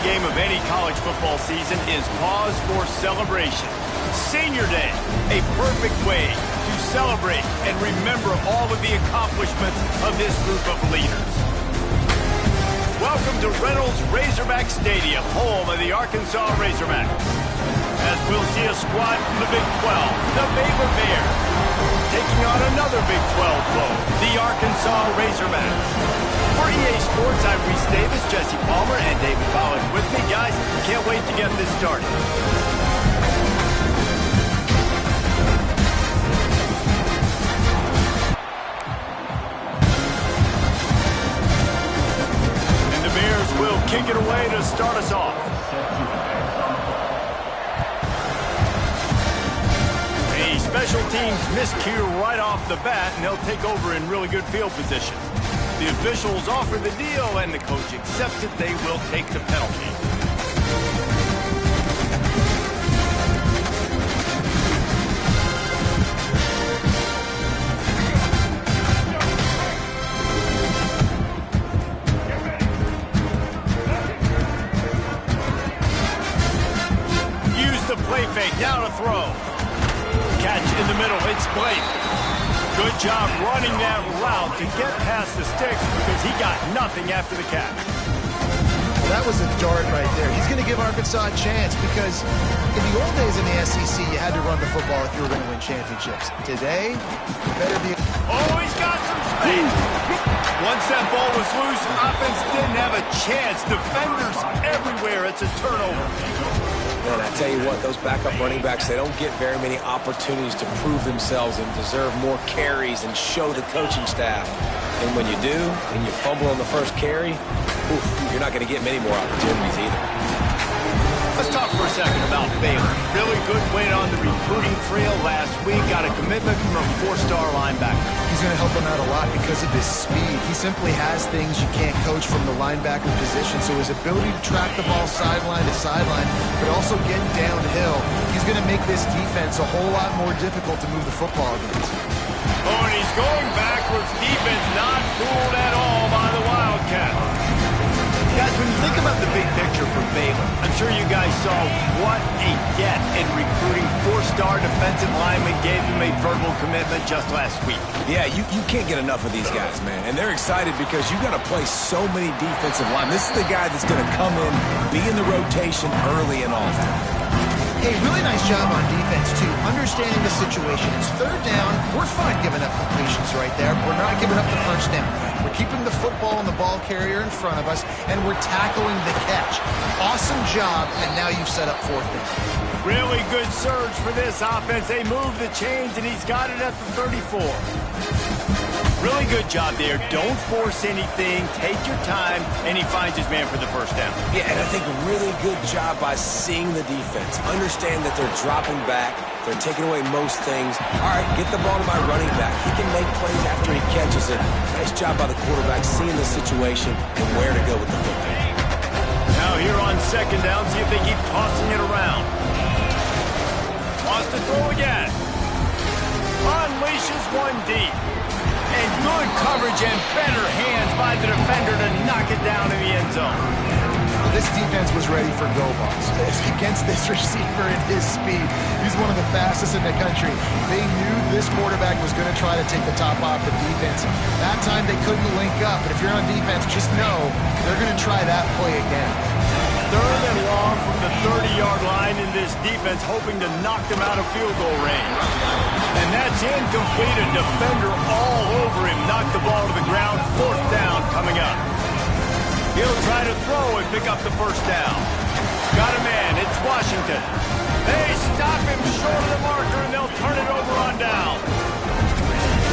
game of any college football season is cause for celebration. Senior Day, a perfect way to celebrate and remember all of the accomplishments of this group of leaders. Welcome to Reynolds Razorback Stadium, home of the Arkansas Razorbacks. As we'll see a squad from the Big 12, the Baylor Bears, taking on another Big 12 foe, the Arkansas Razorbacks. For EA Sports, I'm Reese Davis, Jesse Palmer, and David Collins with me. Guys, can't wait to get this started. And the Bears will kick it away to start us off. A special teams miscue right off the bat, and they'll take over in really good field position. The officials offer the deal, and the coach accepts it. They will take the penalty. Use the play fake, now to throw. Catch in the middle, it's Blake. Good job running that route to get past the sticks because he got nothing after the catch. Well, that was a dart right there. He's going to give Arkansas a chance because in the old days in the SEC, you had to run the football if you were going to win championships. Today, you better be... Oh, he's got some space. Once that ball was loose, offense didn't have a chance. Defenders everywhere. It's a turnover. Man, I tell you what, those backup running backs, they don't get very many opportunities to prove themselves and deserve more carries and show the coaching staff. And when you do, and you fumble on the first carry, you're not going to get many more opportunities either. Let's talk for a second about Baylor. Really good win on the recruiting trail last week. Got a commitment from a four-star linebacker. He's going to help him out a lot because of his speed. He simply has things you can't coach from the linebacker position. So his ability to track the ball sideline to sideline, but also get downhill, he's going to make this defense a whole lot more difficult to move the football against. Oh, and he's going backwards. Defense not fooled at all by the Wildcats. Guys, when you think about the big picture for Baylor, I'm sure you guys saw what a get in recruiting. Four-star defensive lineman gave them a verbal commitment just last week. Yeah, you can't get enough of these guys, man. And they're excited because you got to play so many defensive linemen. This is the guy that's going to come in, be in the rotation early and often. Hey, really nice job on defense, too. Understanding the situation. It's third down. We're fine giving up completions right there. We're not giving up the first down. We're keeping the football and the ball carrier in front of us, and we're tackling the catch. Awesome job, and now you've set up fourth down. Really good surge for this offense. They move the chains, and he's got it at the 34. Really good job there. Don't force anything. Take your time, and he finds his man for the first down. Yeah, and I think a really good job by seeing the defense. Understand that they're dropping back. They're taking away most things. All right, get the ball to my running back. He can make plays after he catches it. Nice job by the quarterback seeing the situation and where to go with the football. Now here on second down, see if they keep tossing it around. Wants to throw again. Unleashes one deep. And good coverage and better hands by the defender to knock it down in the end zone. Well, this defense was ready for go balls. Against this receiver and his speed, he's one of the fastest in the country. They knew this quarterback was going to try to take the top off the defense. That time they couldn't link up, but if you're on defense, just know they're going to try that play again. Third and long from the 30-yard line in this defense, hoping to knock them out of field goal range. And that's incomplete. A defender all over him. Knocked the ball to the ground. Fourth down coming up. He'll try to throw and pick up the first down. Got a man. It's Washington. They stop him short of the marker, and they'll turn it over on down.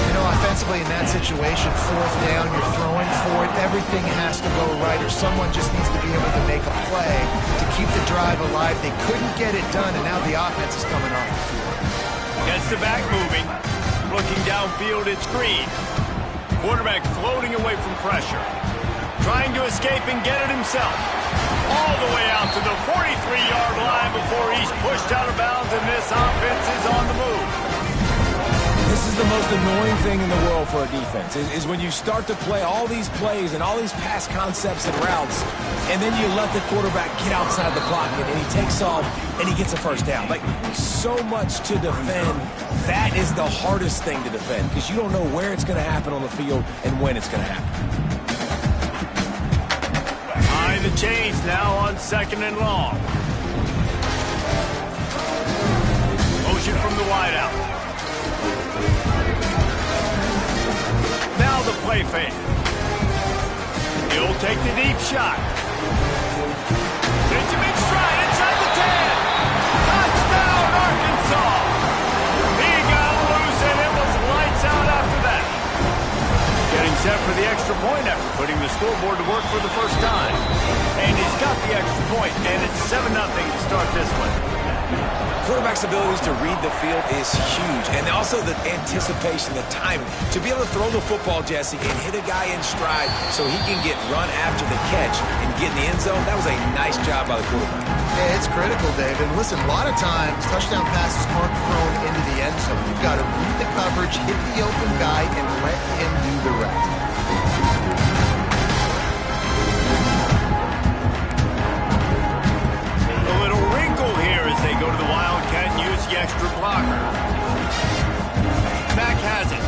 You know, offensively in that situation, fourth down, you're throwing for it. Everything has to go right, or someone just needs to be able to make a play to keep the drive alive. They couldn't get it done, and now the offense is coming off the field. Gets the back moving. Looking downfield, it's Green. Quarterback floating away from pressure. Trying to escape and get it himself. All the way out to the 43-yard line before he's pushed out of bounds, and this offense is on the move. This is the most annoying thing in the world for a defense, is when you start to play all these plays and all these pass concepts and routes, and then you let the quarterback get outside the pocket, and he takes off, and he gets a first down. Like, so much to defend. That is the hardest thing to defend, because you don't know where it's going to happen on the field and when it's going to happen. Behind the chains now on 2nd and long. Motion from the wideout. Now the play fake. He'll take the deep shot. Benjamin stride inside the 10. Touchdown, Arkansas. He got loose and it was lights out after that. Getting set for the extra point after putting the scoreboard to work for the first time. And he's got the extra point, and it's 7-0 to start this one. Quarterback's abilities to read the field is huge, and also the anticipation, the timing. To be able to throw the football, Jesse, and hit a guy in stride so he can get run after the catch and get in the end zone, that was a nice job by the quarterback. Yeah, it's critical, Dave. And listen, a lot of times, touchdown passes aren't thrown into the end zone. You've got to read the coverage, hit the open guy, and let him do the rest. They go to the Wildcat and use the extra blocker. Mack has it.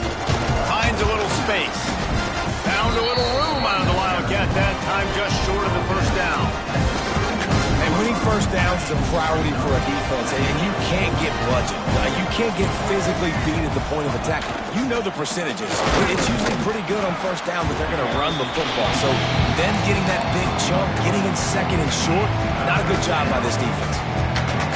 Finds a little space. Found a little room out of the Wildcat that time, just short of the first down. And winning first downs is a priority for a defense, and you can't get bludgeoned. You can't get physically beat at the point of attack. You know the percentages. It's usually pretty good on first down that they're going to run the football. So then getting that big jump, getting in 2nd and short, not a good job by this defense.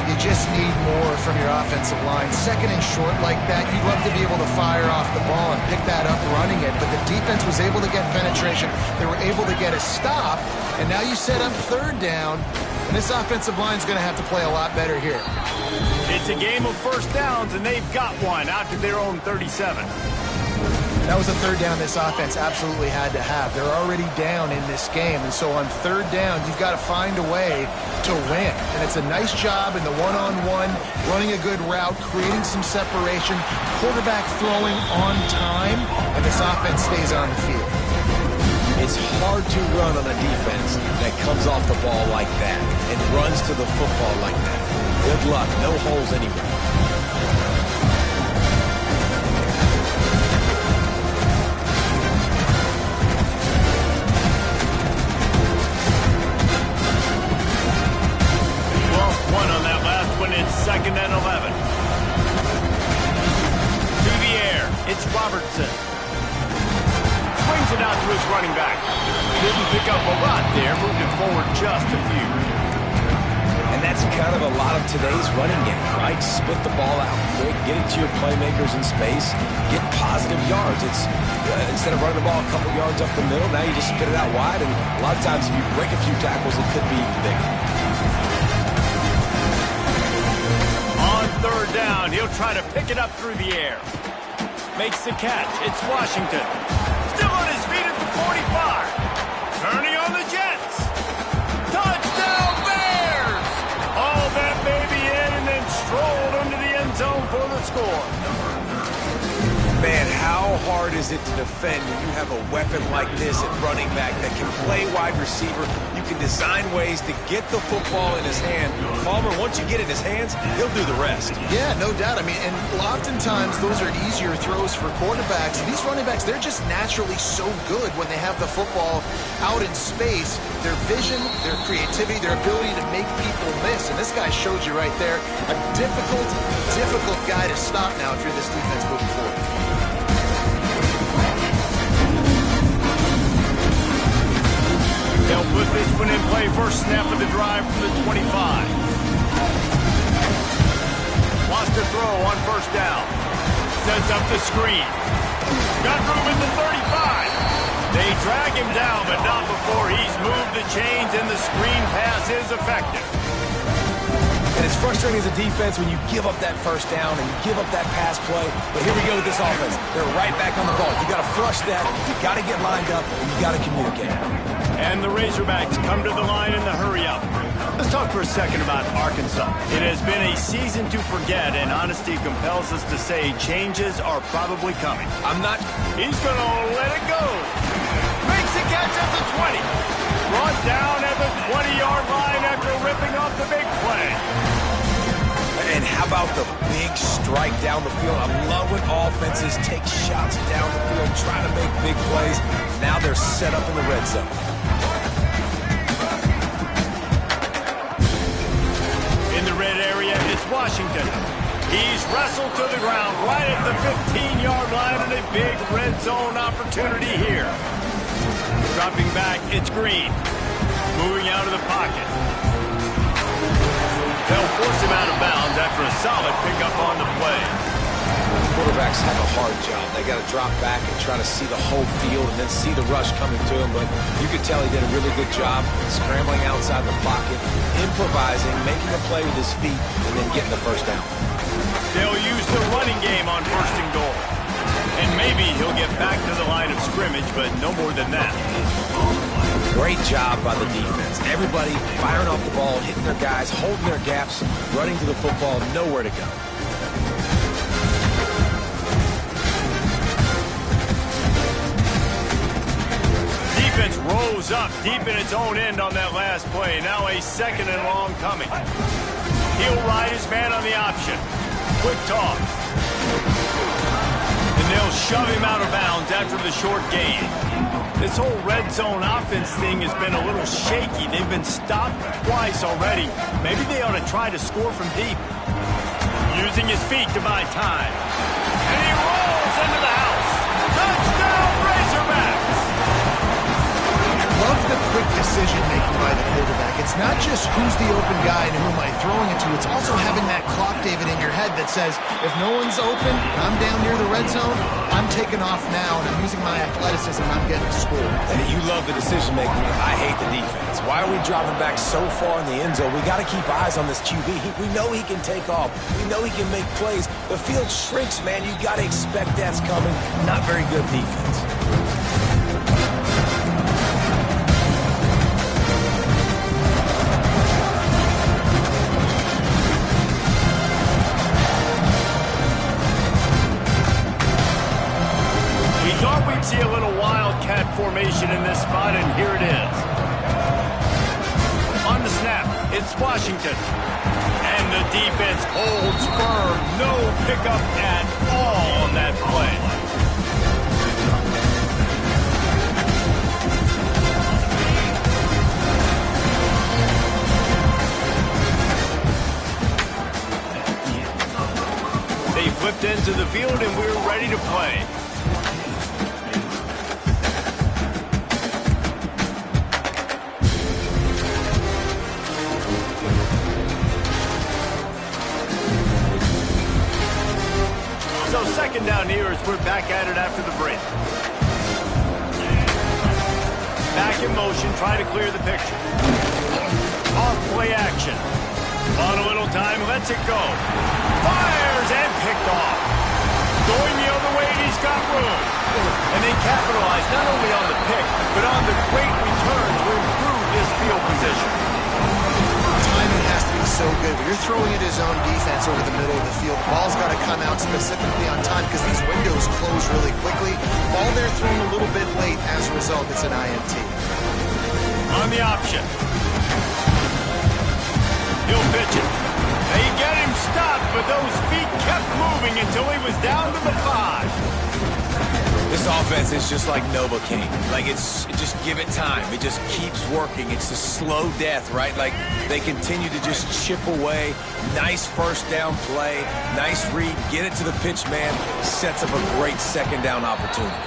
You just need more from your offensive line. 2nd and short like that, you'd love to be able to fire off the ball and pick that up running it, but the defense was able to get penetration. They were able to get a stop, and now you set up 3rd down, and this offensive line's going to have to play a lot better here. It's a game of first downs, and they've got one out to their own 37. That was a 3rd down this offense absolutely had to have. They're already down in this game, and so on 3rd down, you've got to find a way to win. And it's a nice job in the one-on-one, running a good route, creating some separation, quarterback throwing on time, and this offense stays on the field. It's hard to run on a defense that comes off the ball like that and runs to the football like that. Good luck. No holes anywhere. One on that last one. It's 2nd and 11. To the air. It's Robertson. Swings it out to his running back. Didn't pick up a lot there. Moved it forward just a few. And that's kind of a lot of today's running game, right? Spit the ball out quick, get it to your playmakers in space, get positive yards. It's instead of running the ball a couple yards up the middle, now you just spit it out wide, and a lot of times if you break a few tackles, it could be bigger. On 3rd down, he'll try to pick it up through the air. Makes the catch. It's Washington. Still on his feet at the 45. Turning on the Jets. Touchdown Bears! All that baby in and then strolled into the end zone for the score. Man, how hard is it to defend when you have a weapon like this at running back that can play wide receiver? You can design ways to get the football in his hand. Palmer, once you get it in his hands, he'll do the rest. Yeah, no doubt. I mean, and oftentimes those are easier throws for quarterbacks. And these running backs, they're just naturally so good when they have the football out in space. Their vision, their creativity, their ability to make people miss. And this guy showed you right there, a difficult guy to stop now if you're this defense moving forward. They'll put this one in play. First snap of the drive from the 25. Wants to throw on 1st down. Sets up the screen. Got room at the 35. They drag him down, but not before he's moved the chains and the screen pass is effective. And And it's frustrating as a defense when you give up that first down and you give up that pass play. But here we go with this offense. They're right back on the ball. You got to flush that. You got to get lined up, and you got to communicate. And the Razorbacks come to the line in the hurry-up. Let's talk for a second about Arkansas. It has been a season to forget, and honesty compels us to say changes are probably coming. He's going to let it go. Makes the catch at the 20. Brought down at the 20-yard line after ripping off the big play. And how about the big strike down the field? I love when offenses take shots down the field, trying to make big plays. Now they're set up in the red zone. In the red area, it's Washington. He's wrestled to the ground right at the 15-yard line, and a big red zone opportunity here. Dropping back, it's Green. Moving out of the pocket. They'll force him out of bounds after a solid pickup on the play. Quarterbacks have a hard job. They got to drop back and try to see the whole field and then see the rush coming to him. But you could tell he did a really good job scrambling outside the pocket, improvising, making a play with his feet, and then getting the first down. They'll use the running game on first and goal. And maybe he'll get back to the line of scrimmage, but no more than that. Great job by the defense. Everybody firing off the ball, hitting their guys, holding their gaps, running to the football, nowhere to go. Defense rose up deep in its own end on that last play. Now a second and long coming. He'll ride his man on the option. Quick toss. And they'll shove him out of bounds after the short gain. This whole red zone offense thing has been a little shaky. They've been stopped twice already. Maybe they ought to try to score from deep. Using his feet to buy time. And he rolls into the house. Touchdown, Razorbacks! Love the quick decision-making by the quarterback. It's not just who's the open guy and who am I throwing it to. It's also having that clock, David, in your head that says, if no one's open, I'm down near the red zone, I'm taking off now, and I'm using my athleticism, and I'm getting a score. And you love the decision-making. I hate the defense. Why are we dropping back so far in the end zone? We got to keep eyes on this QB. We know he can take off. We know he can make plays. The field shrinks, man. You got to expect that's coming. Not very good defense. Thought we'd see a little wildcat formation in this spot, and here it is. On the snap, it's Washington. And the defense holds firm. No pickup at all on that play. They flipped into the field, and we're ready to play. So second down here as we're back at it after the break. Back in motion, try to clear the picture. Off play action. On a little time, lets it go. Fires and picked off. Going the other way, and he's got room. And they capitalize not only on the pick, but on the great return to improve this field position. Timing has to be so good. When you're throwing at his own defense over the middle of the field, the ball's got to come out specifically on time because these windows close really quickly. Ball there thrown a little bit late. As a result, it's an INT. On the option. He'll pitch it. They get him stopped, but those feet kept moving until he was down to the 5. This offense is just like Novocaine. Like, just give it time. It just keeps working. It's a slow death, right? Like, they continue to just chip away. Nice first down play. Nice read. Get it to the pitch man. Sets up a great second down opportunity.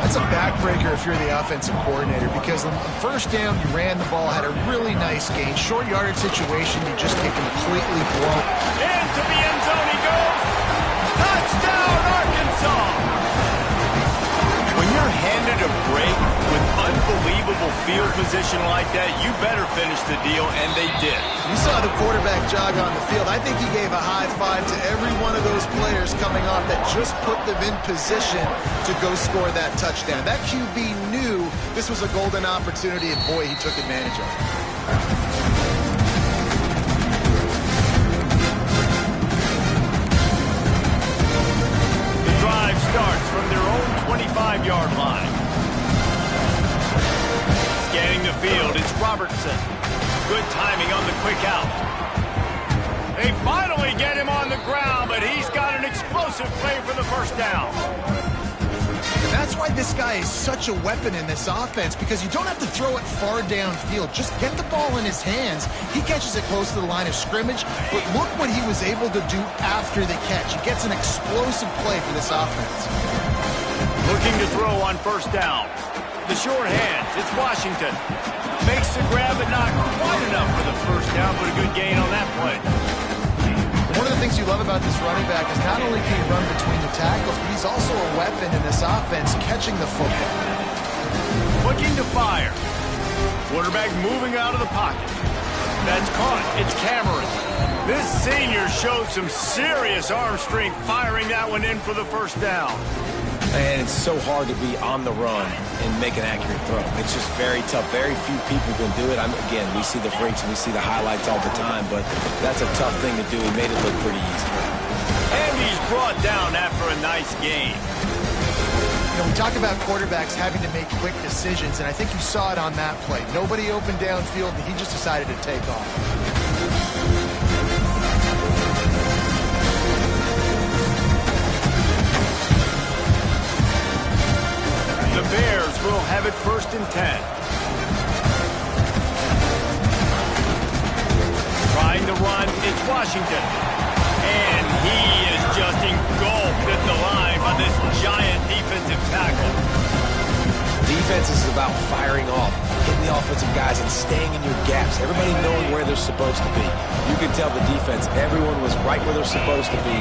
That's a backbreaker if you're the offensive coordinator because on first down, you ran the ball, had a really nice gain. Short yardage situation, you just get completely blown. Into the end zone he goes. Touchdown, Arkansas! When you're handed a break with unbelievable field position, position like that, you better finish the deal, and they did. You saw the quarterback jog on the field. I think he gave a high five to every one of those players coming off that just put them in position to go score that touchdown. That QB knew this was a golden opportunity, and boy, he took advantage of it. The drive starts from their own 25-yard line. Scanning the field, it's Robertson. Good timing on the quick out. They finally get him on the ground, but he's got an explosive play for the first down. And that's why this guy is such a weapon in this offense, because you don't have to throw it far downfield. Just get the ball in his hands. He catches it close to the line of scrimmage, but look what he was able to do after the catch. He gets an explosive play for this offense. Looking to throw on first down. The short hands, it's Washington. Makes the grab, but not quite enough for the first down, but a good gain on that play. One of the things you love about this running back is not only can he run between the tackles, but he's also a weapon in this offense, catching the football. Looking to fire. Quarterback moving out of the pocket. That's caught. It's Cameron. This senior showed some serious arm strength firing that one in for the first down. And it's so hard to be on the run and make an accurate throw. It's just very tough. Very few people can do it. Again, we see the freaks and we see the highlights all the time, but that's a tough thing to do. He made it look pretty easy. And he's brought down after a nice game. You know, we talk about quarterbacks having to make quick decisions, and I think you saw it on that play. Nobody opened downfield, and he just decided to take off. The Bears will have it 1st and 10. Trying to run, it's Washington. And he is just engulfed at the line by this giant defensive tackle. Defense is about firing off, hitting the offensive guys and staying in your gaps. Everybody knowing where they're supposed to be. You can tell the defense, everyone was right where they're supposed to be,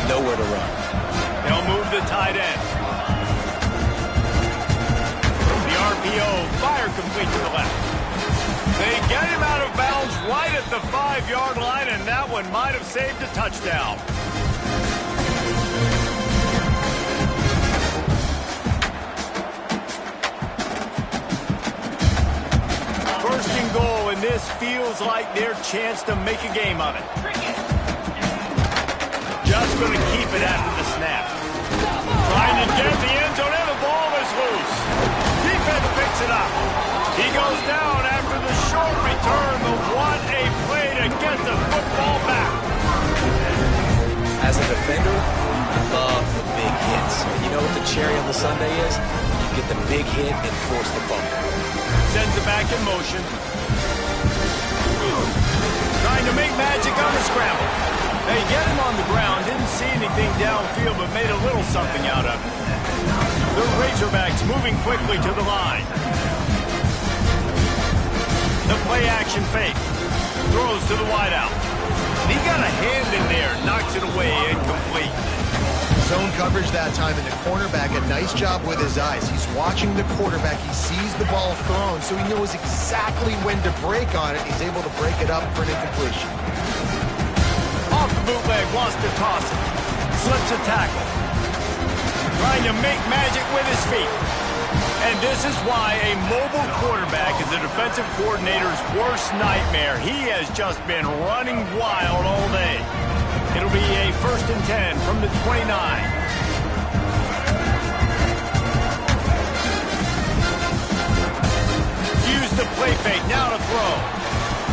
nowhere to run. They'll move the tight end. RPO, fire complete to the left. They get him out of bounds right at the 5-yard line, and that one might have saved a touchdown. First and goal, and this feels like their chance to make a game of it. Just going to keep it after the snap. Trying to get the end zone, and the ball is loose. Defense picks it up. He goes down after the short return, but what a play to get the football back. As a defender, I love the big hits. And you know what the cherry on the sundae is? You get the big hit and force the fumble. Sends it back in motion. Trying to make magic on the scramble. They get him on the ground, didn't see anything downfield, but made a little something out of it. The Razorbacks moving quickly to the line. The play-action fake. Throws to the wideout. He got a hand in there, knocks it away, incomplete. Zone coverage that time, and the cornerback, a nice job with his eyes. He's watching the quarterback. He sees the ball thrown, so he knows exactly when to break on it. He's able to break it up for an incompletion. Off the bootleg, wants to toss it. Slips a tackle. Trying to make magic with his feet. And this is why a mobile quarterback is the defensive coordinator's worst nightmare. He has just been running wild all day. It'll be a 1st and 10 from the 29. Use the play fake, now to throw.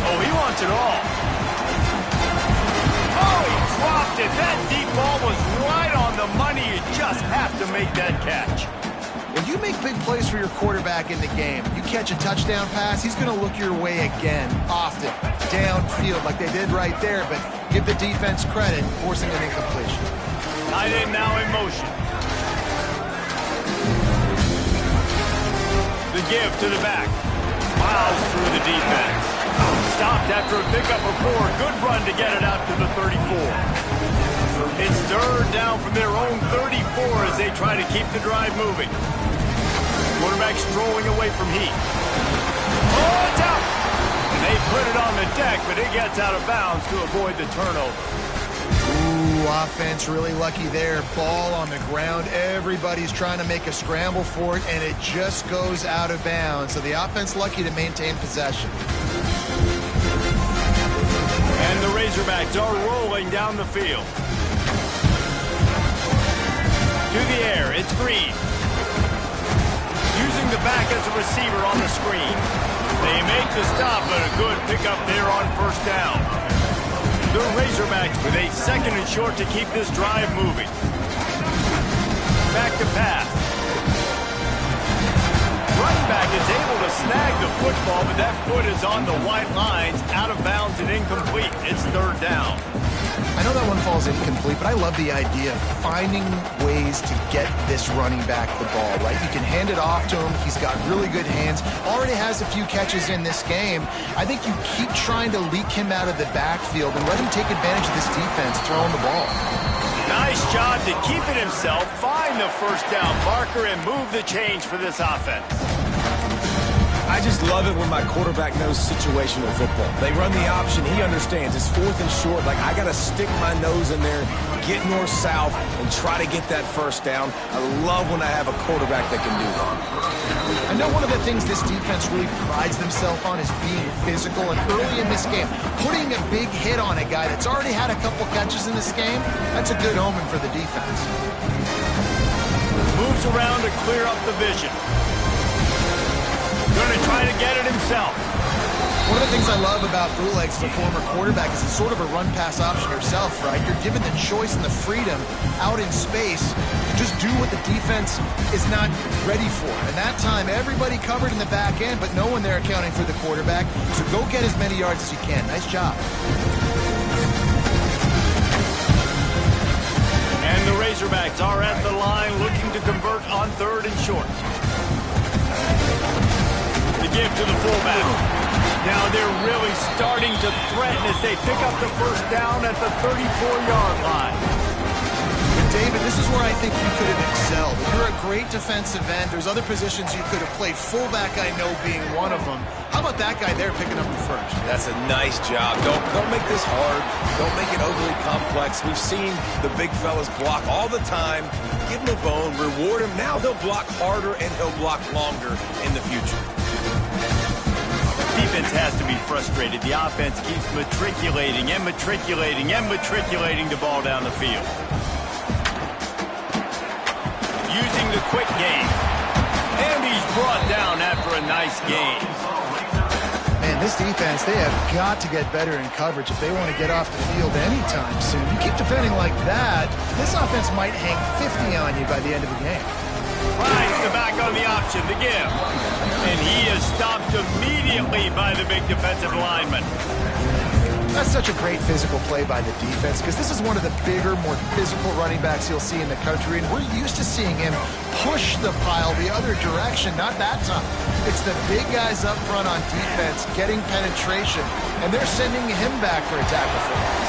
Oh, he wants it all. Oh, he dropped it. That deep ball was right on the money. You just have to make that catch. When you make big plays for your quarterback in the game, you catch a touchdown pass, he's going to look your way again, often, downfield like they did right there, but give the defense credit, forcing an incompletion. Tight end now in motion. The give to the back. Plows through the defense. Stopped after a pickup of 4. Good run to get it out to the 34. It's 3rd down from their own 34 as they try to keep the drive moving. Quarterback strolling away from Heat. Oh, it's out. And they put it on the deck, but it gets out of bounds to avoid the turnover. Ooh, offense really lucky there. Ball on the ground. Everybody's trying to make a scramble for it, and it just goes out of bounds. So the offense lucky to maintain possession. And the Razorbacks are rolling down the field. To the air, it's Green. Using the back as a receiver on the screen. They make the stop, but a good pickup there on first down. The Razorbacks with a 2nd and short to keep this drive moving. Back to pass. Running back is able to snag the football, but that foot is on the white lines, out of bounds and incomplete. It's 3rd down. I know that one falls incomplete, but I love the idea of finding ways to get this running back the ball, right? You can hand it off to him. He's got really good hands. Already has a few catches in this game. I think you keep trying to leak him out of the backfield and let him take advantage of this defense throwing the ball. Nice job to keep it himself, find the first down marker, and move the chains for this offense. I just love it when my quarterback knows situational football. They run the option. He understands. It's 4th and short. Like, I got to stick my nose in there, get north-south, and try to get that first down. I love when I have a quarterback that can do that. I know one of the things this defense really prides themselves on is being physical, and early in this game, putting a big hit on a guy that's already had a couple catches in this game, that's a good omen for the defense. Moves around to clear up the vision. Going to try to get it himself. One of the things I love about Brulegs as a former quarterback is it's sort of a run-pass option yourself, right? You're given the choice and the freedom out in space to just do what the defense is not ready for. And that time, everybody covered in the back end, but no one there accounting for the quarterback. So go get as many yards as you can. Nice job. And the Razorbacks are at the line looking to convert on 3rd and short. The give to the fullback. Now they're really starting to threaten as they pick up the first down at the 34-yard line. But David, this is where I think you could have excelled. You're a great defensive end. There's other positions you could have played. Fullback, I know, being one of them. How about that guy there picking up the first? That's a nice job. Don't make this hard. Don't make it overly complex. We've seen the big fellas block all the time. Give him a bone, reward him. Now he'll block harder and he'll block longer in the future. Defense has to be frustrated. The offense keeps matriculating and matriculating and matriculating the ball down the field. Using the quick game. And he's brought down after a nice game. Man, this defense, they have got to get better in coverage if they want to get off the field anytime soon. You keep defending like that, this offense might hang 50 on you by the end of the game. Finds the back on the option, the give. And he is stopped immediately by the big defensive lineman. That's such a great physical play by the defense because this is one of the bigger, more physical running backs you'll see in the country, and we're used to seeing him push the pile the other direction. Not that time. It's the big guys up front on defense getting penetration, and they're sending him back for a tackle for loss.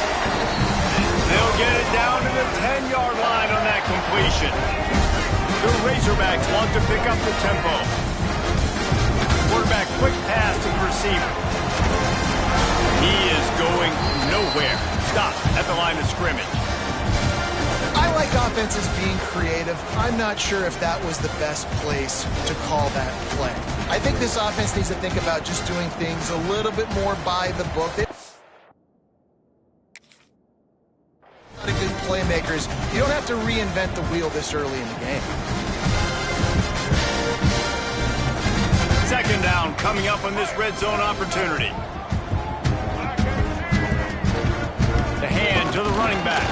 They'll get it down to the 10-yard line on that completion. The Razorbacks want to pick up the tempo. Quarterback quick pass to the receiver. He is going nowhere. Stop at the line of scrimmage. I like offenses being creative. I'm not sure if that was the best place to call that play. I think this offense needs to think about just doing things a little bit more by the book. Good playmakers. You don't have to reinvent the wheel this early in the game. 2nd down coming up on this red zone opportunity. The hand to the running back.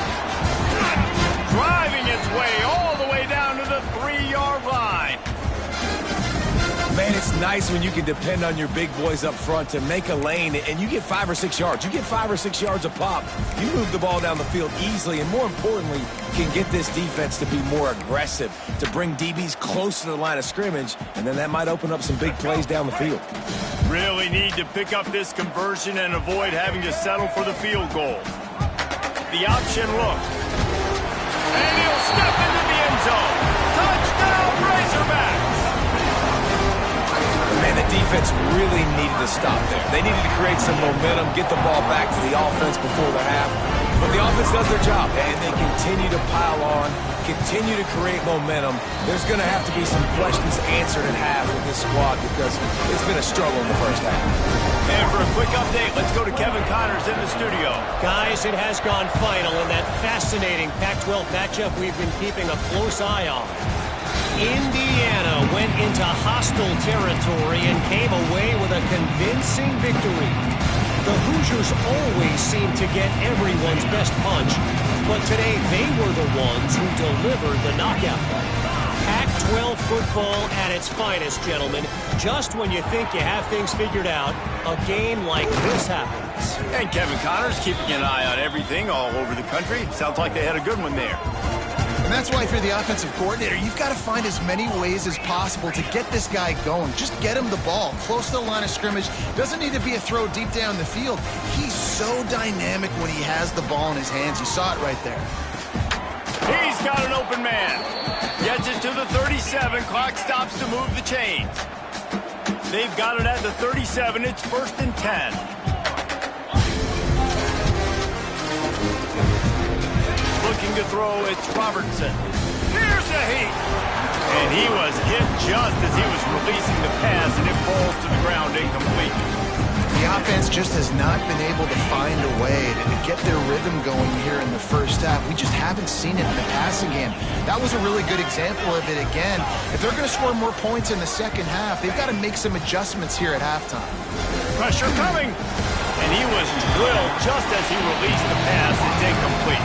Driving its way all the way down to the 3-yard line. Man, it's nice when you can depend on your big boys up front to make a lane, and you get 5 or 6 yards. You get 5 or 6 yards a pop. You move the ball down the field easily, and more importantly, can get this defense to be more aggressive, to bring DBs close to the line of scrimmage, and then that might open up some big plays down the field. Really need to pick up this conversion and avoid having to settle for the field goal. The option look. And he'll step into the end zone. Touchdown, Razorbacks! Man, the defense defense really needed to stop there. They needed to create some momentum, get the ball back to the offense before the half. But the offense does their job, and they continue to pile on, continue to create momentum. There's going to have to be some questions answered at half with this squad because it's been a struggle in the first half. And for a quick update, let's go to Kevin Connors in the studio. Guys, it has gone final in that fascinating Pac-12 matchup we've been keeping a close eye on. Indiana went into hostile territory and came away with a convincing victory. The Hoosiers always seem to get everyone's best punch, but today they were the ones who delivered the knockout. Pac-12 football at its finest, gentlemen. Just when you think you have things figured out, a game like this happens. And Kevin Connors keeping an eye on everything all over the country. Sounds like they had a good one there. And that's why if you're the offensive coordinator, you've got to find as many ways as possible to get this guy going. Just get him the ball close to the line of scrimmage. Doesn't need to be a throw deep down the field. He's so dynamic when he has the ball in his hands. You saw it right there. He's got an open man. Gets it to the 37. Clock stops to move the chains. They've got it at the 37. It's 1st and 10. Looking to throw, it's Robertson. Here's the heat. And he was hit just as he was releasing the pass, and it falls to the ground incomplete. The offense just has not been able to find a way to get their rhythm going here in the first half. We just haven't seen it in the passing game. That was a really good example of it again. If they're going to score more points in the second half, they've got to make some adjustments here at halftime. Pressure coming. And he was drilled just as he released the pass. It's incomplete.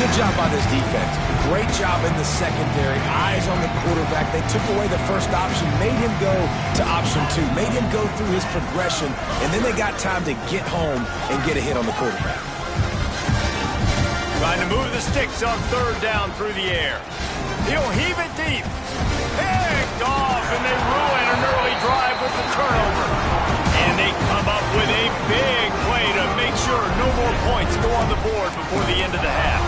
Good job by this defense. Great job in the secondary. Eyes on the quarterback. They took away the first option, made him go to option 2, made him go through his progression, and then they got time to get home and get a hit on the quarterback. Trying to move the sticks on 3rd down through the air. He'll heave it deep. Picked off, and they ruin an early drive with the turnover. And they come up with a big play to make sure no more points go on the board before the end of the half.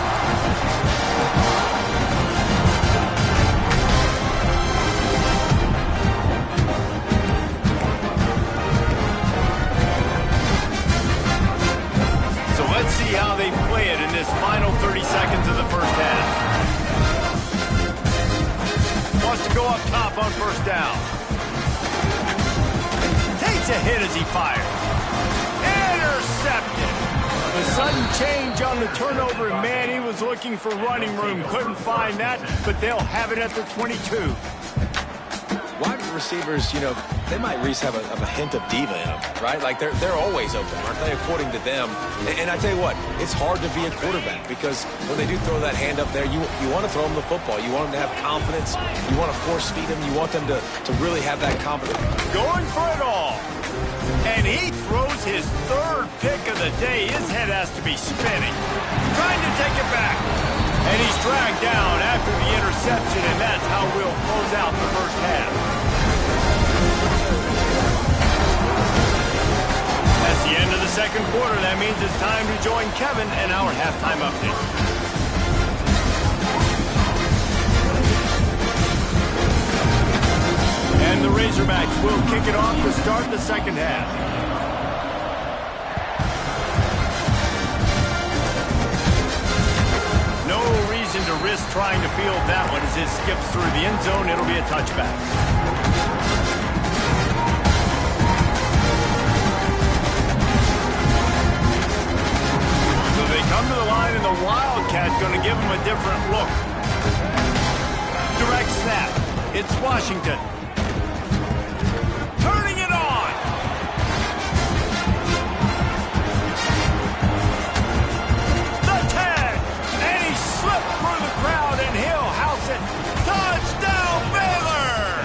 So let's see how they play it in this final 30 seconds of the first half. Wants to go up top on 1st down. Takes a hit as he fires. Intercepted. The sudden change on the turnover, and man, he was looking for running room. Couldn't find that, but they'll have it at the 22. Wide receivers, you know, they might at least have a hint of diva in them, right? Like they're always open, aren't they, according to them? And I tell you what, it's hard to be a quarterback because when they do throw that hand up there, you want to throw them the football. You want them to have confidence. You want to force feed them. You want them to really have that confidence. Going for it all. And he throws his 3rd pick of the day. His head has to be spinning. Trying to take it back. And he's dragged down after the interception, and that's how we'll close out the first half. That's the end of the second quarter. That means it's time to join Kevin and our halftime update. And the Razorbacks will kick it off to start the second half. No reason to risk trying to field that one as it skips through the end zone. It'll be a touchback. So they come to the line, and the Wildcat's going to give them a different look. Direct snap. It's Washington. Turning it on. The 10. And he slipped through the crowd, and he'll house it. Touchdown, Baylor!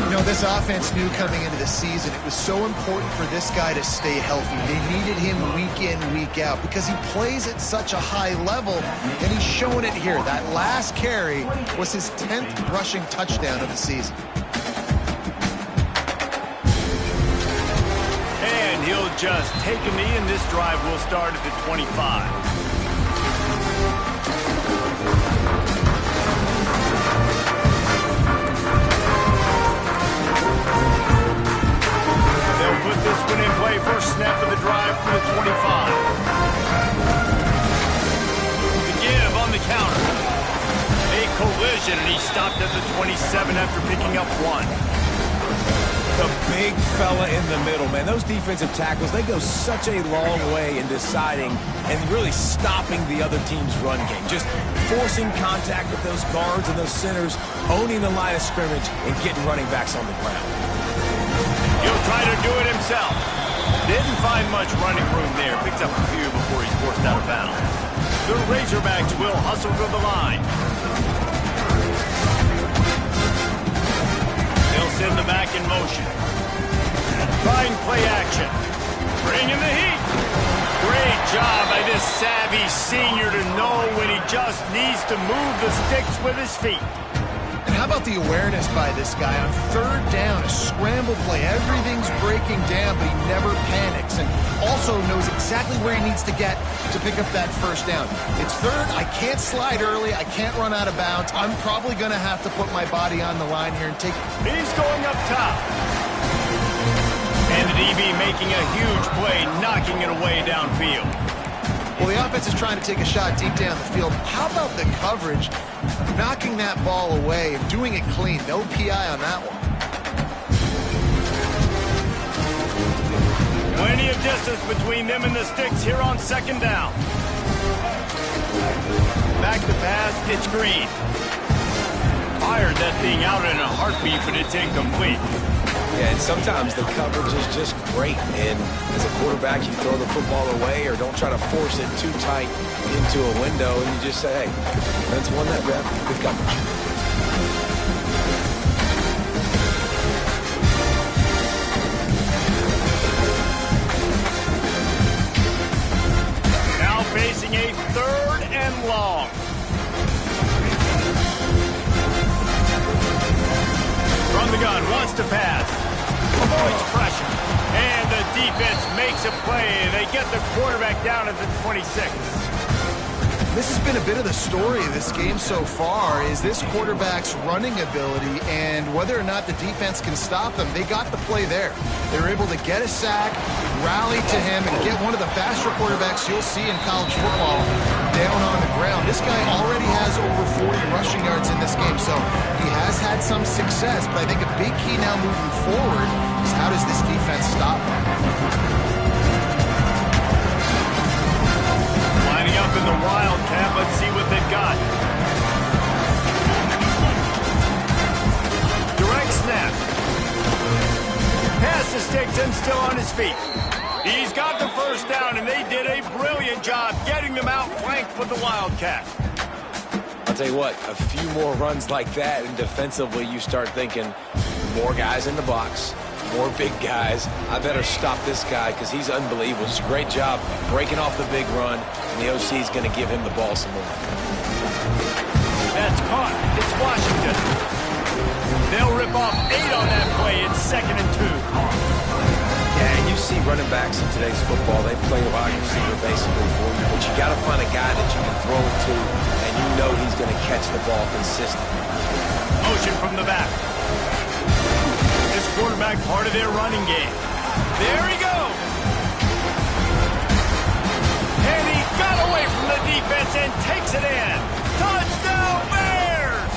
You know, this offense knew coming into the season it was so important for this guy to stay healthy. They needed him week in, week out because he plays at such a high level, and he's showing it here. That last carry was his 10th rushing touchdown of the season. And he'll just take a knee, and this drive will start at the 25. completion, and he stopped at the 27 after picking up 1. The big fella in the middle, man. Those defensive tackles, they go such a long way in deciding and really stopping the other team's run game. Just forcing contact with those guards and those centers, owning the line of scrimmage, and getting running backs on the ground. He'll try to do it himself. Didn't find much running room there. Picks up a few before he's forced out of bounds. The Razorbacks will hustle to the line. They'll send the back in motion. Trying play action. Bring in the heat. Great job by this savvy senior to know when he just needs to move the sticks with his feet. And how about the awareness by this guy on third down, a scramble play. Everything's breaking down, but he never panics and also knows exactly where he needs to get to pick up that first down. It's third. I can't slide early. I can't run out of bounds. I'm probably going to have to put my body on the line here and take... He's going up top. And the DB making a huge play, knocking it away downfield. Well, the offense is trying to take a shot deep down the field. How about the coverage? Knocking that ball away and doing it clean. No PI on that one. Plenty of distance between them and the sticks here on second down. Back to pass, it's Green. Fired that thing out in a heartbeat, but it's incomplete. Yeah, and sometimes the coverage is just great. And as a quarterback, you throw the football away or don't try to force it too tight into a window, and you just say, hey, that's one that rep, good coverage. Now facing a third and long. From the gun, wants to pass. Avoids pressure. And the defense makes a play. They get the quarterback down at the 26. This has been a bit of the story of this game so far, is this quarterback's running ability and whether or not the defense can stop them. They got the play there. They were able to get a sack, rally to him, and get one of the faster quarterbacks you'll see in college football down on the ground. This guy already has over 40 rushing yards in this game, so he has had some success, but I think a big key now moving forward is how does this defense stop him? Lining up in the Wildcat, let's see what they've got. Direct snap. Pass to Stigson, still on his feet. He's got the first down, and they did a brilliant job getting them out flanked with the Wildcat. I'll tell you what, a few more runs like that, and defensively you start thinking more guys in the box, more big guys. I better stop this guy because he's unbelievable. It's a great job breaking off the big run, and the OC is going to give him the ball some more. That's caught. It's Washington. They'll rip off 8 on that play. It's 2nd and 2. Yeah, and you see running backs in today's football, they play a wide receiver basically for you, but you got to find a guy that you can throw it to, and you know he's going to catch the ball consistently. Motion from the back. This quarterback part of their running game. There he goes. And he got away from the defense and takes it in. Touchdown Bears!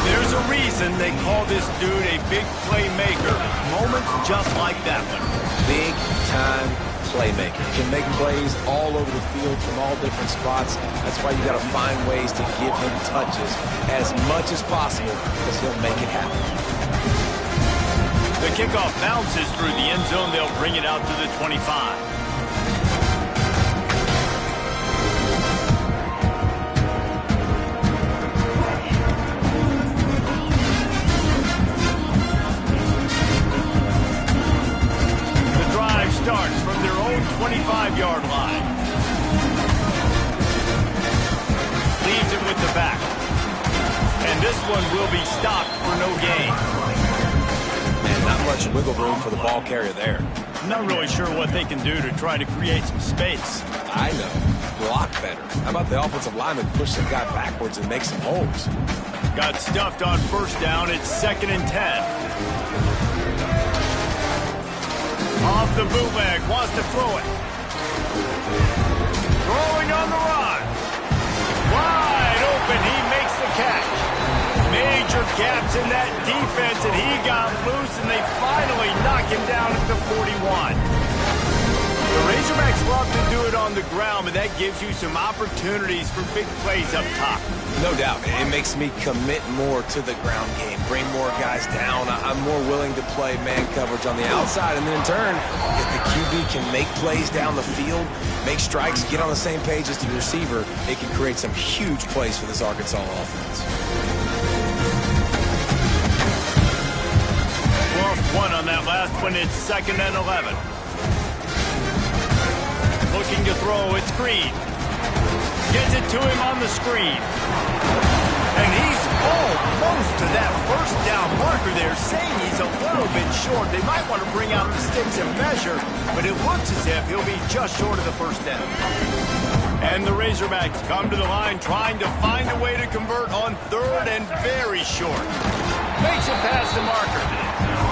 There's a reason they call this dude a big playmaker. Moments just like that one. Big time playmaker. Can make plays all over the field from all different spots. That's why you got to find ways to give him touches as much as possible because he'll make it happen. The kickoff bounces through the end zone. They'll bring it out to the 25. Starts from their own 25-yard line. Leaves it with the back. And this one will be stopped for no gain. And not much wiggle room for the ball carrier there. I'm not really sure what they can do to try to create some space. I know. Block better. How about the offensive lineman push the guy backwards and make some holes? Got stuffed on first down. It's 2nd and 10. Off the bootleg, wants to throw it. Throwing on the run. Wide open, he makes the catch. gaps in that defense, and he got loose, and they finally knock him down at the 41. The Razorbacks love to do it on the ground, but that gives you some opportunities for big plays up top. No doubt. It makes me commit more to the ground game, bring more guys down. I'm more willing to play man coverage on the outside, and then in turn, if the QB can make plays down the field, make strikes, get on the same page as the receiver, it can create some huge plays for this Arkansas offense. Lost one on that last one. It's 2nd and 11. Looking to throw, it's Green. Gets it to him on the screen. And he's almost to that first down marker there, saying he's a little bit short. They might want to bring out the sticks and measure, but it looks as if he'll be just short of the first down. And the Razorbacks come to the line trying to find a way to convert on 3rd and very short. Makes it past the marker.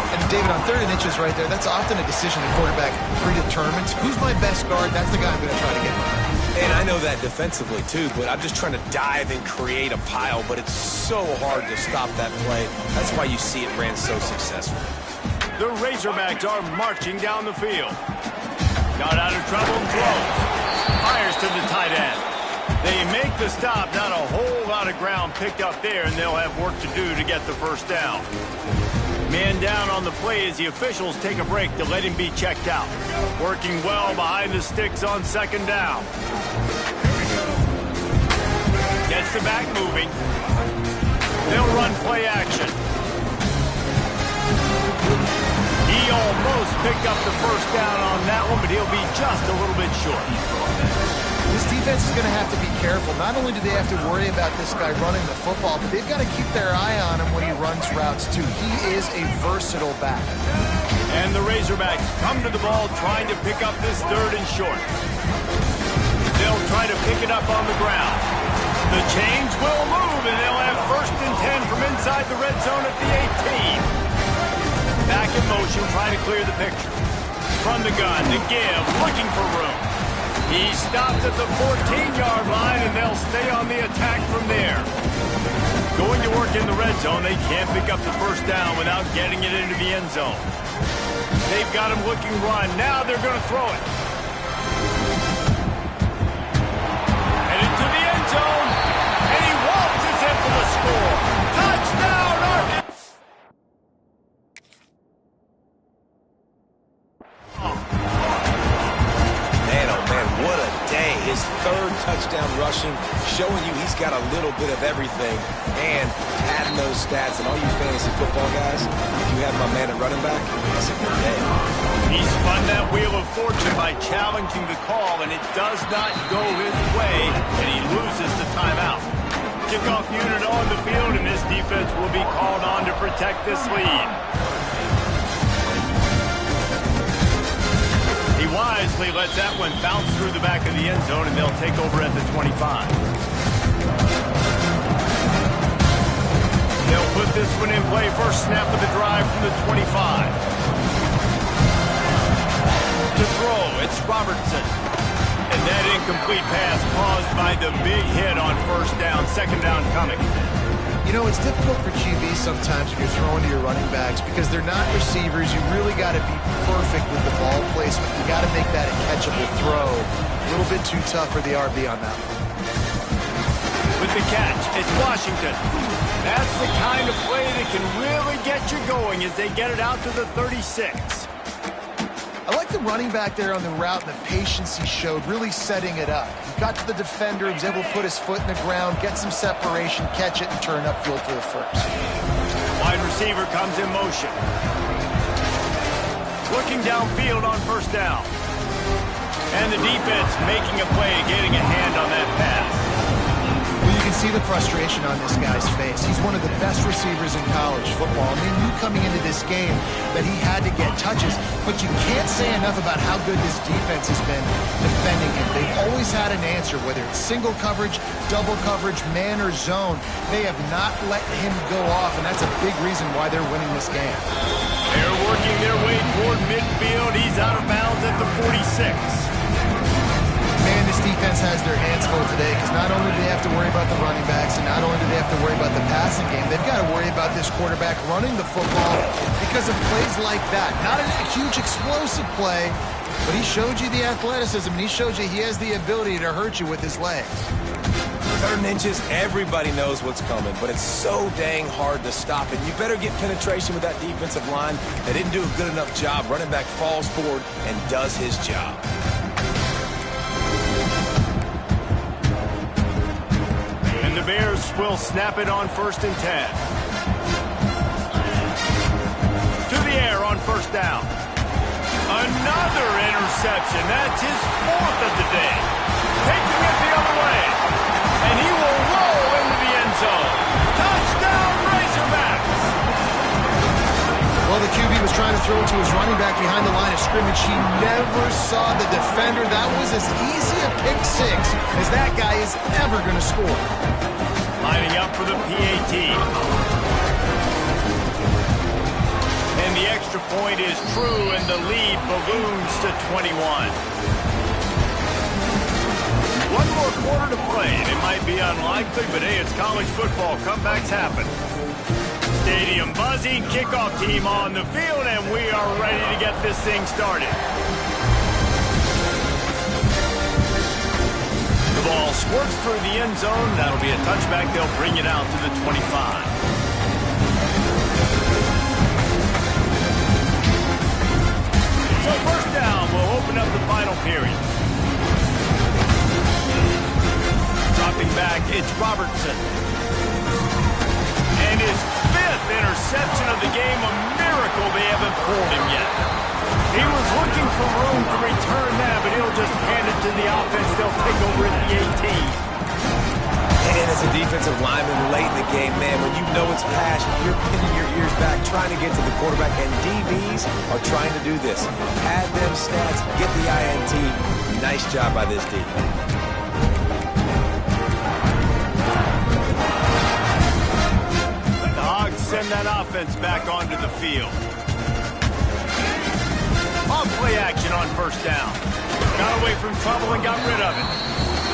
And David, on 3rd and inches right there, that's often a decision the quarterback predetermines. Who's my best guard? That's the guy I'm going to try to get behind. And I know that defensively, too, but I'm just trying to dive and create a pile, but it's so hard to stop that play. That's why you see it ran so successful. The Razorbacks are marching down the field. Got out of trouble and throws. Fires to the tight end. They make the stop, not a whole lot of ground picked up there, and they'll have work to do to get the first down. Man down on the play as the officials take a break to let him be checked out. Working well behind the sticks on 2nd down. Gets the back moving. They'll run play action. He almost picked up the first down on that one, but he'll be just a little bit short. This defense is going to have to be careful. Not only do they have to worry about this guy running the football, but they've got to keep their eye on him when he runs routes, too. He is a versatile back. And the Razorbacks come to the ball trying to pick up this 3rd and short. They'll try to pick it up on the ground. The chains will move, and they'll have 1st and 10 from inside the red zone at the 18. Back in motion, trying to clear the picture. From the gun, to give, looking for room. He stopped at the 14-yard line, and they'll stay on the attack from there. Going to work in the red zone, they can't pick up the first down without getting it into the end zone. They've got him looking run. Now they're going to throw it. And into the end zone, and he waltzes in for the score. Touchdown, Arkansas! What a day. His 3rd touchdown rushing, showing you he's got a little bit of everything, and adding those stats. And all you fantasy football guys, if you have my man at running back, that's a good day. He spun that wheel of fortune by challenging the call, and it does not go his way, and he loses the timeout. Kickoff unit on the field, and this defense will be called on to protect this lead. He wisely lets that one bounce through the back of the end zone, and they'll take over at the 25. They'll put this one in play. First snap of the drive from the 25. To throw, it's Robertson. And that incomplete pass caused by the big hit on 1st down. 2nd down coming. You know, it's difficult for QBs sometimes when you're throwing to your running backs because they're not receivers. You really got to be perfect with the ball placement. You got to make that a catchable throw. A little bit too tough for the RB on that one. With the catch, it's Washington. That's the kind of play that can really get you going as they get it out to the 36. I like the running back there on the route and the patience he showed, really setting it up. He got to the defender, he was able to put his foot in the ground, get some separation, catch it, and turn upfield for the first. Wide receiver comes in motion. Looking downfield on 1st down. And the defense making a play, getting a hand on that pass. Well, you can see the frustration on this guy's face. He's one of the best receivers in college football. I mean, knew coming into this game that he had to get touches, but you can't say enough about how good this defense has been defending him. They've always had an answer, whether it's single coverage, double coverage, man or zone. They have not let him go off, and that's a big reason why they're winning this game. They're working their way toward midfield. He's out of bounds at the 46. Man, this defense has their hands full today because not only do they have to worry about the running backs and not not only do they have to worry about the passing game, they've got to worry about this quarterback running the football because of plays like that. Not a huge explosive play, but he showed you the athleticism, and he showed you he has the ability to hurt you with his legs. 3rd and inches, everybody knows what's coming, but it's so dang hard to stop it. You better get penetration with that defensive line. They didn't do a good enough job. Running back falls forward and does his job. And the Bears will snap it on 1st and 10. To the air on 1st down. Another interception. That's his 4th of the day. Taking it the other way. And he will roll into the end zone. Touchdown, Razorbacks! Well, the QB was trying to throw it to his running back behind the line of scrimmage. He never saw the defender. That was as easy a pick six as that guy is ever going to score. Lining up for the PAT. And the extra point is true, and the lead balloons to 21. One more quarter to play, and it might be unlikely, but hey, it's college football. Comebacks happen. Stadium buzzing, kickoff team on the field, and we are ready to get this thing started. The ball squirts through the end zone. That'll be a touchback. They'll bring it out to the 25. So 1st down will open up the final period. Dropping back, it's Robertson. And his 5th interception of the game, a miracle they haven't pulled him yet. He was looking for room to return that, but he'll just hand it to the offense. They'll take over at the 18. And as a defensive lineman late in the game, man, when you know it's pass, you're pinning your ears back, trying to get to the quarterback, and DBs are trying to do this. Add them stats, get the INT. Nice job by this D. The Hogs send that offense back onto the field. On play action on 1st down. Got away from trouble and got rid of it.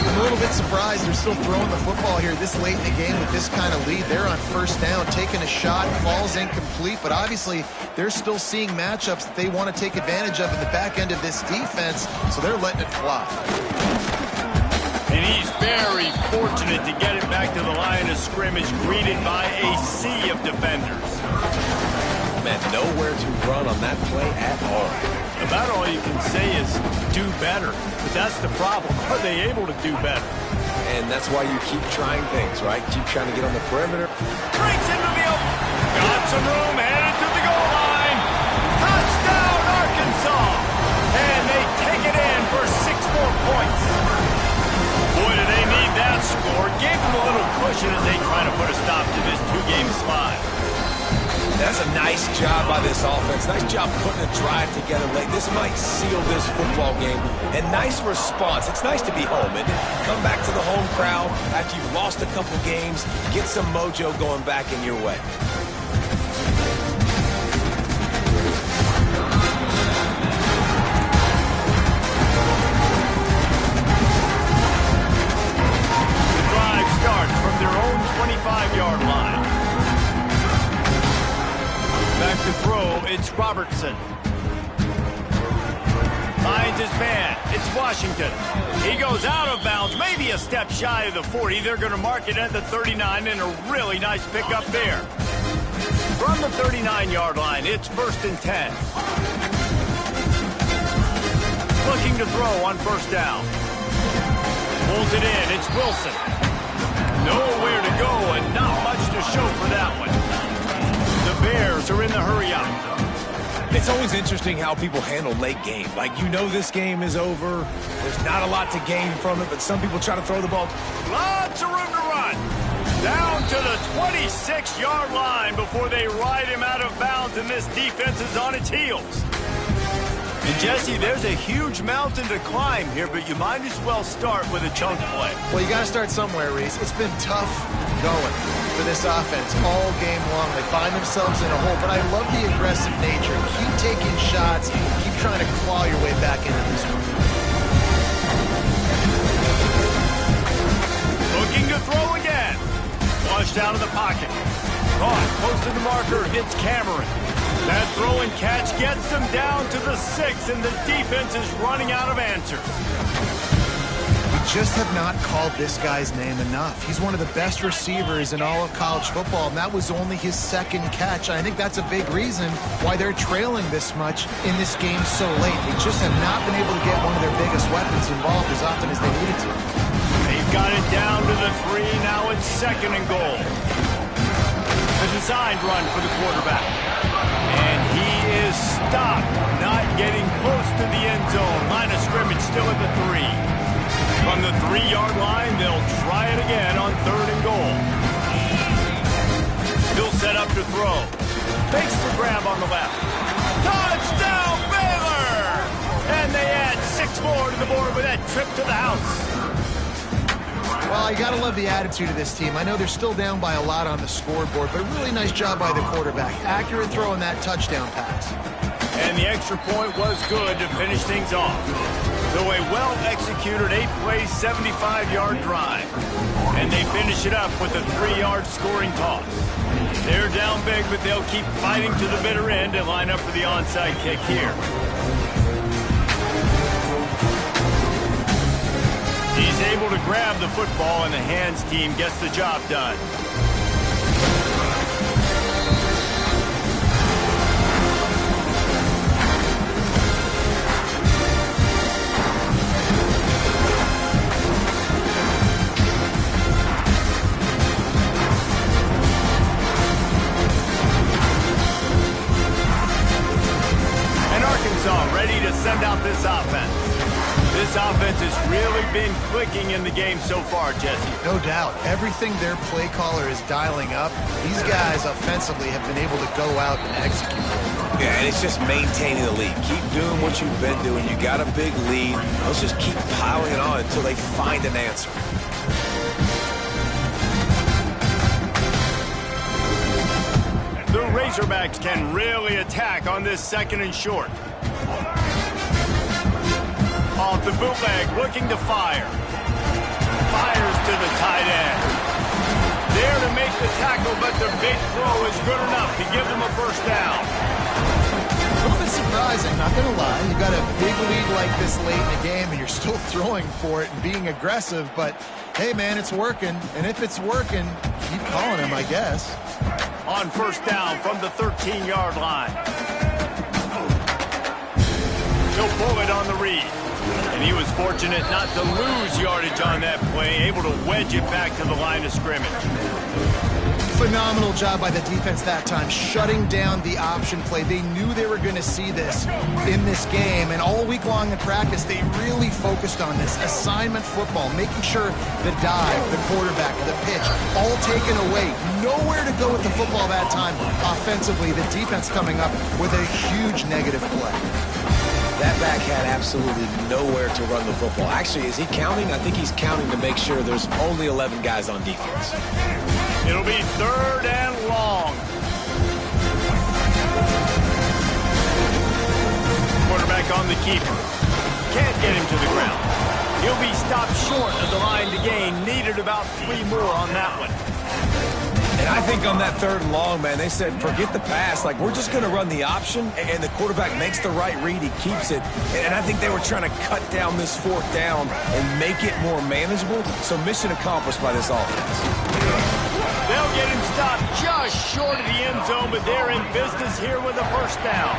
I'm a little bit surprised they're still throwing the football here this late in the game with this kind of lead. They're on 1st down, taking a shot, falls incomplete, but obviously they're still seeing matchups that they want to take advantage of in the back end of this defense, so they're letting it fly. And he's very fortunate to get it back to the line of scrimmage, greeted by a sea of defenders. Man, nowhere to run on that play at all. About all you can say is do better. But that's the problem. Are they able to do better? And that's why you keep trying things, right? Keep trying to get on the perimeter. Breaks into the open. Got some room, headed to the goal line. Touchdown, Arkansas. And they take it in for 6 more points. Boy, do they need that score. Gave them a little cushion as they try to put a stop to this 2-game slide. That's a nice job by this offense. Nice job putting a drive together late. This might seal this football game. And nice response. It's nice to be home, isn't it? Come back to the home crowd after you've lost a couple games. Get some mojo going back in your way. The drive starts from their own 25-yard line. Back to throw, it's Robertson. Finds his man, it's Washington. He goes out of bounds, maybe a step shy of the 40. They're going to mark it at the 39, and a really nice pickup there. From the 39-yard line, it's 1st and 10. Looking to throw on 1st down. Pulls it in, it's Wilson. Nowhere to go, and not much to show for that one. The Bears are in the hurry-up. It's always interesting how people handle late game. Like, you know this game is over. There's not a lot to gain from it, but some people try to throw the ball. Lots of room to run. Down to the 26-yard line before they ride him out of bounds, and this defense is on its heels. And Jesse, there's a huge mountain to climb here, but you might as well start with a chunk play. Well, you got to start somewhere, Reese. It's been tough going for this offense all game long. They find themselves in a hole, but I love the aggressive nature. Keep taking shots, keep trying to claw your way back into this one. Looking to throw again. pushed out of the pocket. Caught, close to the marker, it's Cameron. That throw and catch gets them down to the 6, and the defense is running out of answers. We just have not called this guy's name enough. He's one of the best receivers in all of college football, and that was only his second catch. I think that's a big reason why they're trailing this much in this game so late. They just have not been able to get one of their biggest weapons involved as often as they needed to. They've got it down to the 3, now it's 2nd and goal. The designed run for the quarterback. And he is stopped, not getting close to the end zone. Line of scrimmage still at the 3. From the 3-yard line, they'll try it again on 3rd and goal. He'll set up to throw. Fakes the grab on the left. Touchdown, Baylor! And they add 6 more to the board with that trip to the house. Well, you got to love the attitude of this team. I know they're still down by a lot on the scoreboard, but a really nice job by the quarterback. Accurate throw on that touchdown pass. And the extra point was good to finish things off. So a well-executed 8-play, 75-yard drive. And they finish it up with a 3-yard scoring toss. They're down big, but they'll keep fighting to the bitter end and line up for the onside kick here. He's able to grab the football, and the hands team gets the job done. And Arkansas ready to send out this offense. This offense has really been clicking in the game so far, Jesse. No doubt. Everything their play caller is dialing up, these guys offensively have been able to go out and execute. Yeah, and it's just maintaining the lead. Keep doing what you've been doing. You got a big lead. Let's just keep piling it on until they find an answer. The Razorbacks can really attack on this 2nd and short. Off the bootleg, looking to fire. Fires to the tight end. There to make the tackle, but the big throw is good enough to give them a first down. A little bit surprising, not going to lie. You got a big lead like this late in the game, and you're still throwing for it and being aggressive. But, hey, man, it's working. And if it's working, keep calling him, I guess. On first down from the 13-yard line. He'll pull it on the read. And he was fortunate not to lose yardage on that play, able to wedge it back to the line of scrimmage. Phenomenal job by the defense that time, shutting down the option play. They knew they were going to see this in this game, and all week long in practice, they really focused on this. Assignment football, making sure the dive, the quarterback, the pitch, all taken away. Nowhere to go with the football that time. Offensively, the defense coming up with a huge negative play. That back had absolutely nowhere to run the football. Actually, is he counting? I think he's counting to make sure there's only 11 guys on defense. It'll be 3rd and long. Quarterback on the keeper. Can't get him to the ground. He'll be stopped short of the line to gain. Needed about 3 more on that one. And I think on that 3rd and long, man, they said, forget the pass. Like, we're just going to run the option, and the quarterback makes the right read. He keeps it. And I think they were trying to cut down this 4th down and make it more manageable. So mission accomplished by this offense. They'll get him stopped just short of the end zone, but they're in business here with a first down.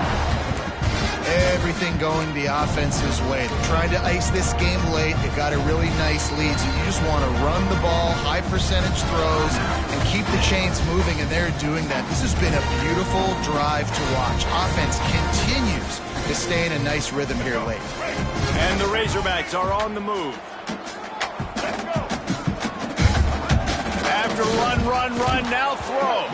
Everything going the offense's way. They're trying to ice this game late. They've got a really nice lead, so you just want to run the ball, high percentage throws, and keep the chains moving, and they're doing that. This has been a beautiful drive to watch. Offense continues to stay in a nice rhythm here late. And the Razorbacks are on the move. After run, now throw.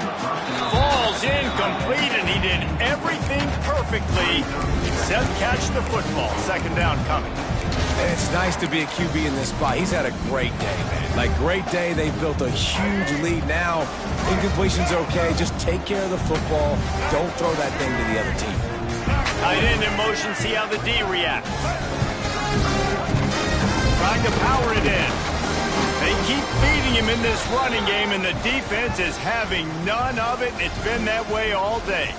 Falls incomplete, and he did everything perfectly except catch the football. 2nd down coming. And it's nice to be a QB in this spot. He's had a great day, man. Like, great day. They've built a huge lead now. Incompletion's okay. Just take care of the football. Don't throw that thing to the other team. Tight end in motion. See how the D reacts. Trying to power it in. They keep feeding him in this running game, and the defense is having none of it. It's been that way all day.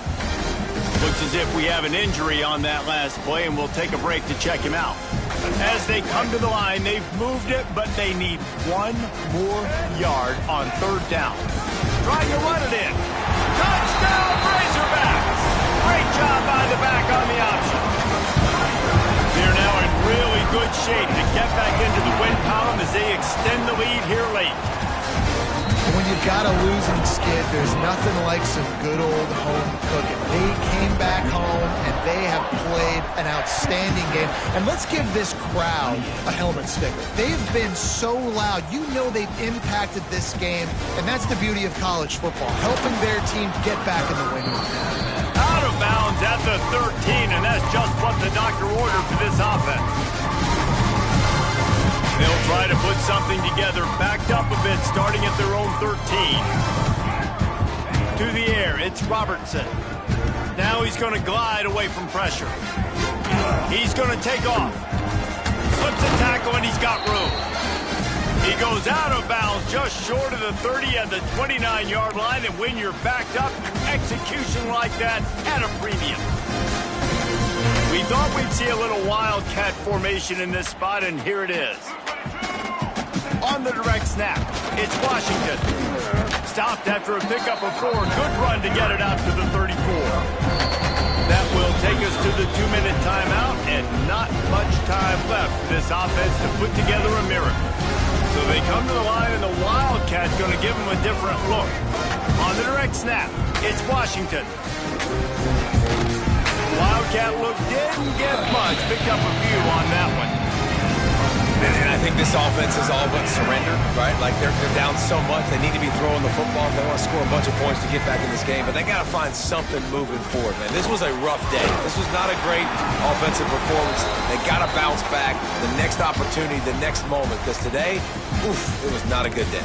Looks as if we have an injury on that last play, and we'll take a break to check him out. As they come to the line, they've moved it, but they need one more yard on third down. Trying to run it in. Touchdown, Razorbacks! Great job by the back on the option. They're now in really good shape to get back into the win column as they extend the lead here late. When you've got a losing skid, there's nothing like some good old home cooking. They came back home, and they have played an outstanding game. And let's give this crowd a helmet sticker. They've been so loud. You know they've impacted this game, and that's the beauty of college football, helping their team get back in the win column. Out of bounds at the 13, and that's just what the doctor ordered for this offense. They'll try to put something together, backed up a bit, starting at their own 13. To the air, it's Robertson. Now he's going to glide away from pressure. He's going to take off. Slips a tackle, and he's got room. He goes out of bounds just short of the 30 at the 29-yard line, and when you're backed up, execution like that at a premium. We thought we'd see a little wildcat formation in this spot, and here it is. On the direct snap, it's Washington. Stopped after a pickup of 4. Good run to get it out to the 34. That will take us to the 2-minute timeout, and not much time left for this offense to put together a miracle. So they come to the line, and the Wildcat's going to give them a different look. On the direct snap, it's Washington. Wildcat look didn't get much. Picked up a few on that one. And I think this offense is all but surrendered, right? Like they're down so much, they need to be throwing the football. They want to score a bunch of points to get back in this game, but they got to find something moving forward, man. This was a rough day. This was not a great offensive performance. They got to bounce back the next opportunity, the next moment, because today, it was not a good day.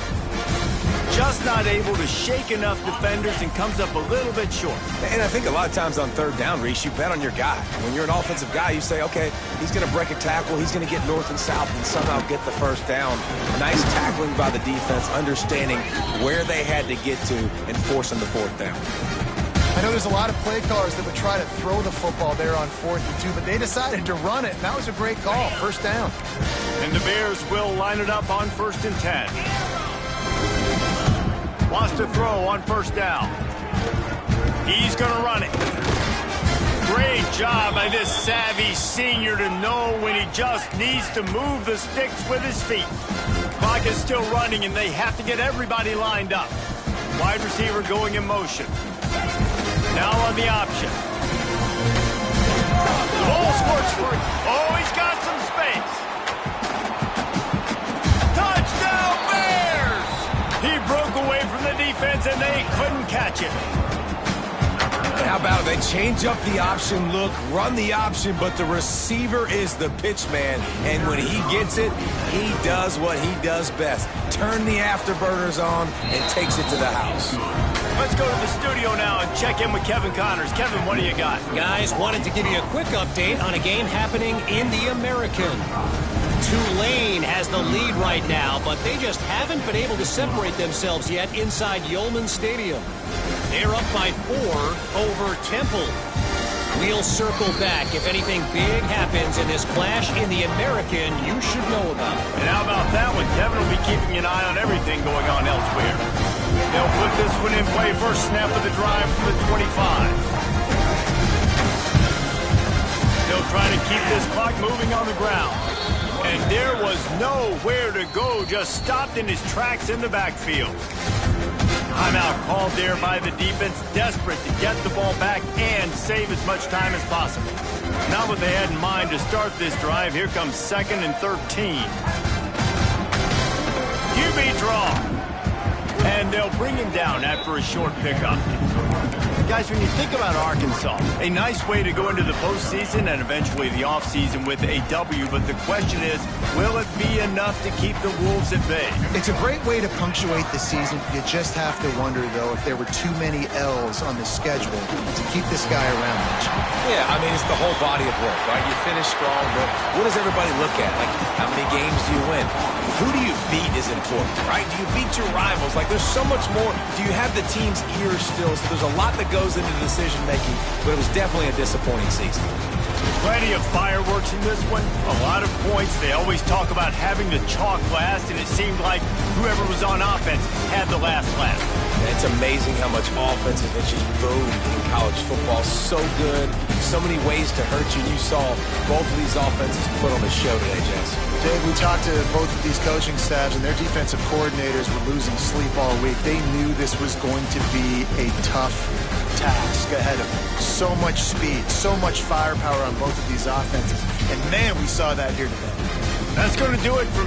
Just not able to shake enough defenders and comes up a little bit short. And I think a lot of times on third down, Reese, you bet on your guy. When you're an offensive guy, you say, okay, he's going to break a tackle, he's going to get north and south and somehow get the first down. Nice tackling by the defense, understanding where they had to get to and forcing the fourth down. I know there's a lot of play callers that would try to throw the football there on 4th and 2, but they decided to run it, and that was a great call, first down. And the Bears will line it up on 1st and 10. Wants to throw on first down. He's going to run it. Great job by this savvy senior to know when he just needs to move the sticks with his feet. Clock is still running, and they have to get everybody lined up. Wide receiver going in motion. Now on the option. The ball squirts for it. Oh, he's got some space. Touchdown, Bears! He broke away from the defense, and they couldn't catch it. How about it? They change up the option look, run the option, but the receiver is the pitch man. And when he gets it, he does what he does best. Turn the afterburners on and takes it to the house. Let's go to the studio now and check in with Kevin Connors. Kevin, what do you got? Guys, wanted to give you a quick update on a game happening in the American. Tulane has the lead right now, but they just haven't been able to separate themselves yet inside Yulman Stadium. They're up by 4 over Temple. We'll circle back. If anything big happens in this clash in the American, you should know about it. And how about that one? Kevin will be keeping an eye on everything going on elsewhere. They'll put this one in play. First snap of the drive from the 25. They'll try to keep this clock moving on the ground. And there was nowhere to go, just stopped in his tracks in the backfield. Timeout called there by the defense, desperate to get the ball back and save as much time as possible. Not what they had in mind to start this drive. Here comes 2nd and 13. QB draw. And they'll bring him down after a short pickup. Guys, when you think about Arkansas, a nice way to go into the postseason and eventually the offseason with a W, but the question is, will it be enough to keep the Wolves at bay? It's a great way to punctuate the season. You just have to wonder, though, if there were too many L's on the schedule to keep this guy around much. Yeah, I mean, it's the whole body of work, right? You finish strong, but what does everybody look at? Like, how many games do you win? Who do you beat is important, right? Do you beat your rivals? Like, there's so much more. Do you have the team's ears still? So there's a lot that goes into decision-making, but it was definitely a disappointing season. Plenty of fireworks in this one. A lot of points. They always talk about having the chalk last, and it seemed like whoever was on offense had the last laugh. It's amazing how much offense has just boomed in college football. So good. So many ways to hurt you. And you saw both of these offenses put on a show today, Jess. Dave, we talked to both of these coaching staffs, and their defensive coordinators were losing sleep all week. They knew this was going to be a tough task ahead of them. So much speed, so much firepower on both of these offenses. And, man, we saw that here today. That's going to do it for